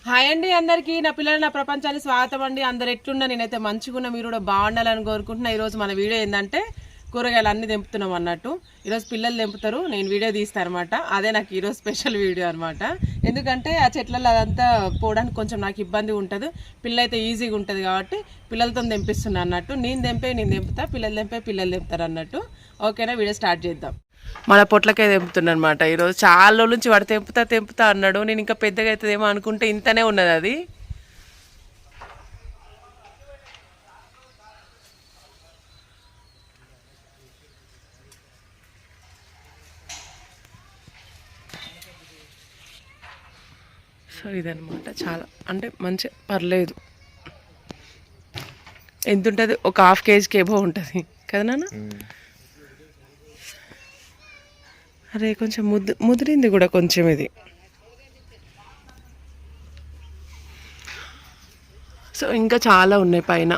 Hi అండి అందరికీ, నా పిల్లలు నా ప్రపంచాన్ని స్వాగతం అండి. అందరు ఎట్లున్నా, నేనైతే మంచిగా మీరు కూడా బాగుండాలని కోరుకుంటున్నా. ఈరోజు మన వీడియో ఏంటంటే కూరగాయలు అన్ని తెంపుతున్నాం అన్నట్టు. ఈరోజు పిల్లలు తెంపుతారు, నేను వీడియో తీస్తాను అనమాట. అదే నాకు ఈరోజు స్పెషల్ వీడియో అనమాట. ఎందుకంటే ఆ చెట్లలో అదంతా పోవడానికి కొంచెం నాకు ఇబ్బంది ఉంటుంది, పిల్ల అయితే ఈజీగా ఉంటుంది కాబట్టి పిల్లలతో తెంపిస్తున్నాను అన్నట్టు. నేను తెంపుతా, పిల్లలు తెంపుతారు అన్నట్టు. ఓకేనా, వీడియో స్టార్ట్ చేద్దాం. మన పొట్లకాయ తెంపుతున్నా అనమాట. ఈరోజు చాలా రోజుల నుంచి వాడు తెంపుతా అన్నాడు. నేను ఇంకా పెద్దగా అవుతుందేమో అనుకుంటే ఇంతనే ఉన్నది అది. సో ఇదనమాట, చాలా అంటే మంచి పర్లేదు. ఎంత ఉంటుంది, ఒక ½ కేజీకి ఏమో ఉంటుంది కదా నాన్న. అరే కొంచెం ముదిరింది కూడా కొంచెం ఇది. సో ఇంకా చాలా ఉన్నాయి పైన.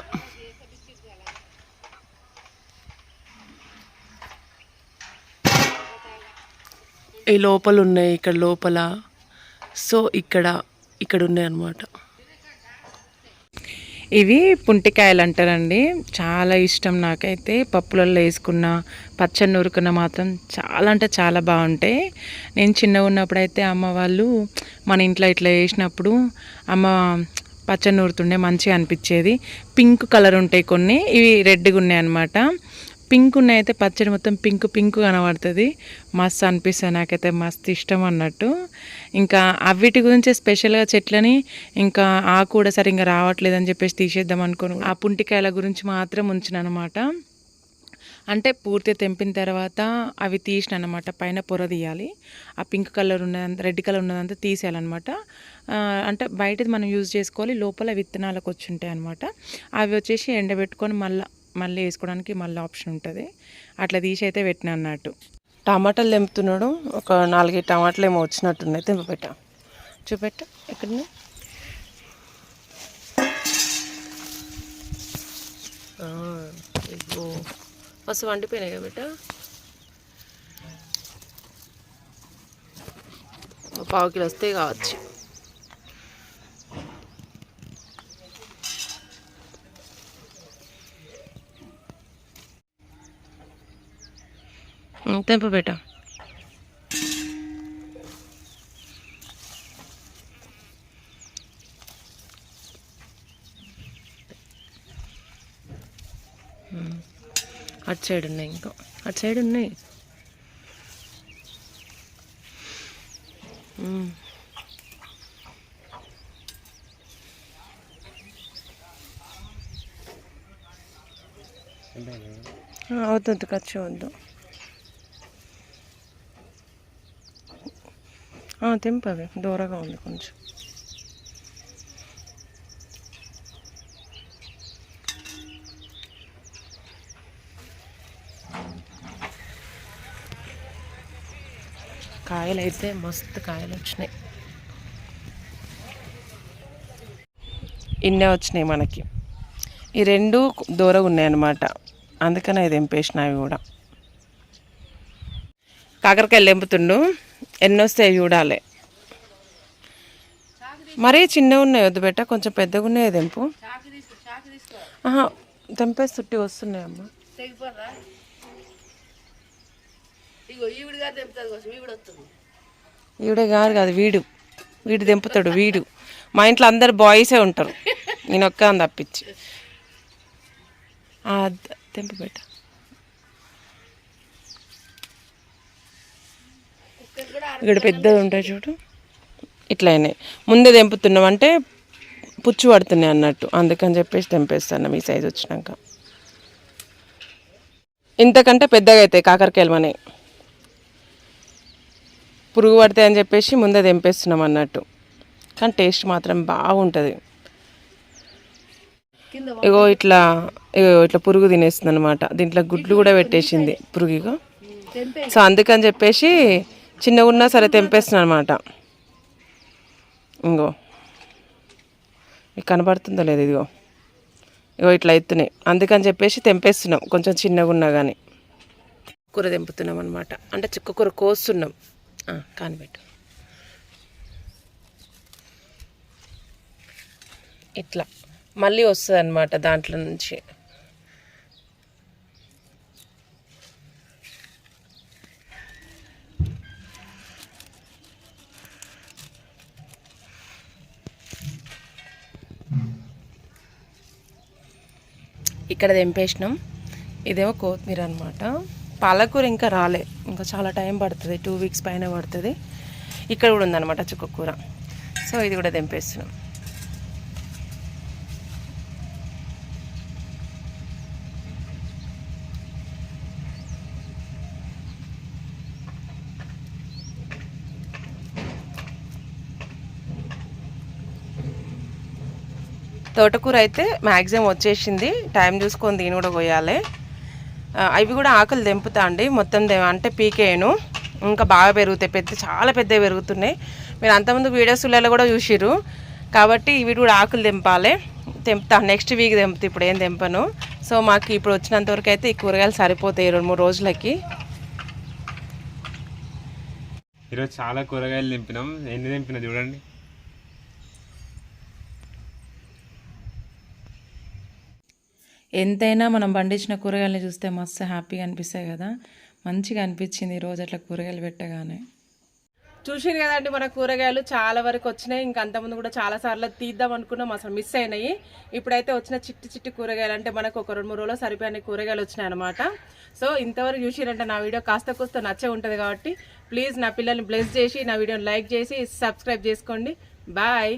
ఈ లోపల ఉన్నాయి, ఇక్కడ లోపల. సో ఇక్కడ ఉన్నాయి అన్నమాట. ఇవి పుంటికాయలు అంటారండి. చాలా ఇష్టం నాకైతే. పప్పులలో వేసుకున్న, పచ్చడి నూరుకున్న మాత్రం చాలా అంటే చాలా బాగుంటాయి. నేను చిన్నగా ఉన్నప్పుడైతే అమ్మ వాళ్ళు మన ఇంట్లో ఇట్లా వేసినప్పుడు అమ్మ పచ్చడి నూరుతుండే, మంచిగా అనిపించేది. పింక్ కలర్ ఉంటాయి కొన్ని, ఇవి రెడ్గా ఉన్నాయి అన్నమాట. పింక్ ఉన్నాయి అయితే పచ్చడి మొత్తం పింక్ కనబడుతుంది. మస్తు అనిపిస్తుంది, నాకైతే మస్తు ఇష్టం అన్నట్టు. ఇంకా అవిటి గురించి స్పెషల్గా చెట్లని ఇంకా ఆకు కూడా సరిగ్గా రావట్లేదని చెప్పేసి తీసేద్దాం అనుకోను. ఆ పుంటికాయల గురించి మాత్రం ఉంచిన అనమాట. అంటే పూర్తిగా తెంపిన తర్వాత అవి తీసిన అనమాట, పైన పొర తీయాలి. ఆ పింక్ కలర్ ఉన్నదంతా, రెడ్ కలర్ ఉన్నదంతా తీసేయాలన్నమాట. అంటే బయటది మనం యూజ్ చేసుకోవాలి, లోపల విత్తనాలకు వచ్చి ఉంటాయి అనమాట. అవి వచ్చేసి ఎండబెట్టుకొని మళ్ళీ వేసుకోవడానికి మళ్ళీ ఆప్షన్ ఉంటుంది. అట్లా తీసి అయితే పెట్టిన అన్నట్టు. టమాటాలు తెంపుతున్నాడు. ఒక 4 టమాటాలు ఏమో వచ్చినట్టున్నాయి. తెంపబెట్టా, చూపెట్టా ఎక్కడ. ఫస్ట్ వండిపోయినాయి కదా బిడ్డ. ½ కిలో వస్తే కావచ్చు. తెంపు బేట. అటు సైడ్ ఉన్నాయి, ఇంకా అటు సైడ్ ఉన్నాయి. వద్దు, ఖర్చు వద్దు. తెంపవి, దూరంగా ఉంది కొంచెం. కాయలు అయితే మస్తు కాయలు వచ్చినాయి. ఇన్నే వచ్చినాయి మనకి. ఈ 2 దూరంగా ఉన్నాయి అన్నమాట, అందుకని అది తెంపేసినవి కూడా. కాకరకాయలు తెంపుతుండు, ఎన్ని వస్తాయి చూడాలి. మరీ చిన్నగా ఉన్నాయి వద్దు బెట్ట, కొంచెం పెద్దగా ఉన్నాయి తెంపు. తెంపేసి చుట్టి వస్తున్నాయి అమ్మ. ఈవిడే కాదు, వీడు తెంపుతాడు. మా ఇంట్లో అందరు బాయ్సే ఉంటారు, నేను ఒక్క తప్పించి. తెంపు బెట్ట. ఇక్కడ పెద్దది ఉంటాయి చూడు, ఇట్లా అయినాయి. ముందే తెంపుతున్నాం అంటే పుచ్చు పడుతున్నాయి అన్నట్టు, అందుకని చెప్పేసి తెంపేస్తాను ఈ సైజు వచ్చినాక. ఇంతకంటే పెద్దగా అవుతాయి కాకరకాయలు మనవి, పురుగు పడతాయి అని చెప్పేసి ముందే తెంపేస్తున్నాం అన్నట్టు. కానీ టేస్ట్ మాత్రం బాగుంటుంది. ఇట్లా పురుగు తినేస్తుంది అనమాట. దీంట్లో గుడ్లు కూడా పెట్టేసింది పురుగుగా. సో అందుకని చెప్పేసి చిన్నగా ఉన్నా సరే తెంపేస్తున్నాను అనమాట. మీకు కనబడుతుందో లేదు, ఇదిగో ఇట్లా ఎత్తున్నాయి, అందుకని చెప్పేసి తెంపేస్తున్నాం. కొంచెం చిన్నగా ఉన్నా కానీ కూర తెంపుతున్నాం అనమాట. అంటే చిక్కకూర కోస్తున్నాం. కానిపెట్టు. ఇట్లా మళ్ళీ వస్తుంది అన్నమాట దాంట్లో నుంచి. ఇక్కడ తెంపేసినాం. ఇదేమో కొత్తిమీర అనమాట. పాలకూర ఇంకా రాలే, ఇంకా చాలా టైం పడుతుంది, 2 వీక్స్ పైన పడుతుంది. ఇక్కడ కూడా ఉందన్నమాట చుక్కకూర. సో ఇది కూడా తెంపేస్తున్నాం. తోటకూర అయితే మ్యాక్సిమం వచ్చేసింది. టైం చూసుకొని దీని కూడా కొయ్యాలి. అవి కూడా ఆకులు తెంపుతా అండి, మొత్తం అంటే పీకేయను, ఇంకా బాగా పెరుగుతాయి, చాలా పెద్దవి పెరుగుతున్నాయి. మీరు అంతకుముందు వీడియోస్లలో కూడా చూసిర్రు కాబట్టి ఇవి కూడా ఆకులు తెంపాలి. తెంపుతా, నెక్స్ట్ వీక్ తెంపుతా, ఇప్పుడు ఏం తెంపను. సో మాకు ఇప్పుడు వచ్చినంతవరకు అయితే ఈ కూరగాయలు సరిపోతాయి 2-3 రోజులకి. ఈరోజు చాలా కూరగాయలు తెంపినాం. ఎన్ని తెంపినా చూడండి. ఎంతైనా మనం పండించిన కూరగాయలని చూస్తే మస్తు హ్యాపీగా అనిపిస్తాయి కదా. మంచిగా అనిపించింది ఈరోజు అట్లా కూరగాయలు పెట్టగానే. చూసారు కదండి, మన కూరగాయలు చాలా వరకు వచ్చినాయి. ఇంకా అంతకుముందు కూడా చాలా సార్లు తీద్దాం అనుకున్నాం, అసలు మిస్ అయినాయి. ఇప్పుడైతే వచ్చిన చిట్టి కూరగాయలు అంటే మనకు ఒక 2-3 రోజులు సరిపోయిన కూరగాయలు వచ్చినాయి అనమాట. సో ఇంతవరకు చూసిరంటే నా వీడియో కాస్త కూస్త నచ్చే ఉంటుంది కాబట్టి ప్లీజ్ నా పిల్లల్ని బ్లెస్ చేసి నా వీడియోని లైక్ చేసి సబ్స్క్రైబ్ చేసుకోండి. బాయ్.